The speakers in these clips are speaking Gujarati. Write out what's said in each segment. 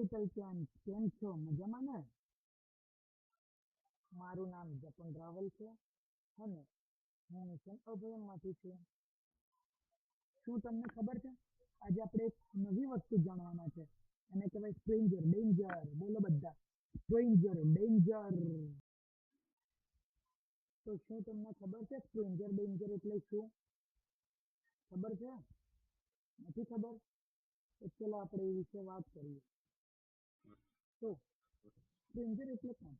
તલચાન કેમ છો? મજામાં ને? મારું નામ જપન રાવલ છે અને હું મિશન અભયમમાંથી છું. શું તમને ખબર છે? આજે આપણે એક નવી વસ્તુ જાણવાના છે. એને કહેવાય સ્ટ્રેન્જર, ડેન્જર. બોલો બધા. Stranger, danger. તો શું તમને ખબર છે સ્ટ્રેન્જર ડેન્જર એટલે શું? ખબર છે? નથી ખબર? તો ચલો આપણે એ વિશે વાત કરીએ. તો સ્ટ્રેન્જર એટલે કોણ?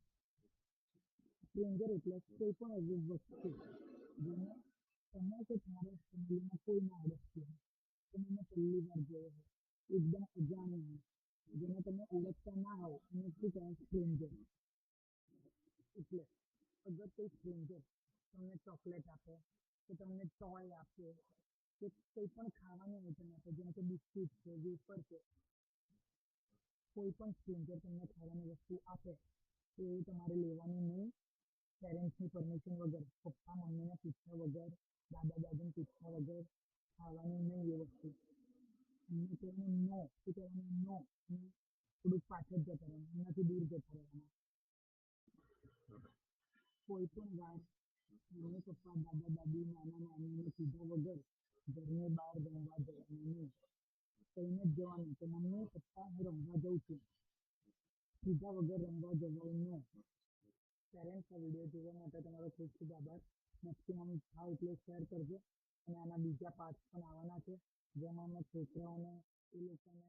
સ્ટ્રેન્જર એટલે કોઈ પણ એવી વસ્તુ જેને તમે કે તમારા ફેમિલીમાં કોઈ ના ઓળખતું હોય. તમે એને પહેલી વાર જોયો હોય, એકદમ અજાણ્યો હોય, જેને તમે ઓળખતા ના હોવ એને શું કહેવાય? સ્ટ્રેન્જર. એટલે અગર કોઈ સ્ટ્રેન્જર તમને ચોકલેટ આપે કે તમને ટોય આપે કે કોઈ પણ ખાવાની આઈટમ આપે, જેમ કે બિસ્કિટ છે, વેફર છે, કોઈ પણ સ્ટ્રેન્જર તમને ખાવાની વસ્તુ આપે તો એ તમારે લેવાની નહીં, પેરેન્ટ્સની પરમિશન વગર, પપ્પા મમ્મીને પૂછ્યા વગર, દાદા દાદીને પૂછ્યા વગર ખાવાની નહીં એ વસ્તુ. એમને કહેવાનું નો, શું કહેવાનું? નો. અને થોડુંક પાછળ જતા રહેવાનું, એમનાથી દૂર જતા રહેવાનું. કોઈ પણ વાત મમ્મી પપ્પા, દાદા દાદી, નાના નાનીને કીધા વગર ઘરની બહાર રમવા જવાનું નહીં. કહીને જ જવાનું કે મમ્મી પપ્પા હું રમવા જઉં છું. કીધા વગર રમવા જવાનું નહીં. પેરેન્ટ્સ, આ વિડીયો જોવા માટે તમારો ખૂબ ખૂબ આભાર. મેક્સિમમ થાય એટલે શેર કરજો અને આના બીજા પાર્ટ્સ પણ આવવાના છે જેમાં અમે છોકરાઓને એ લોકોને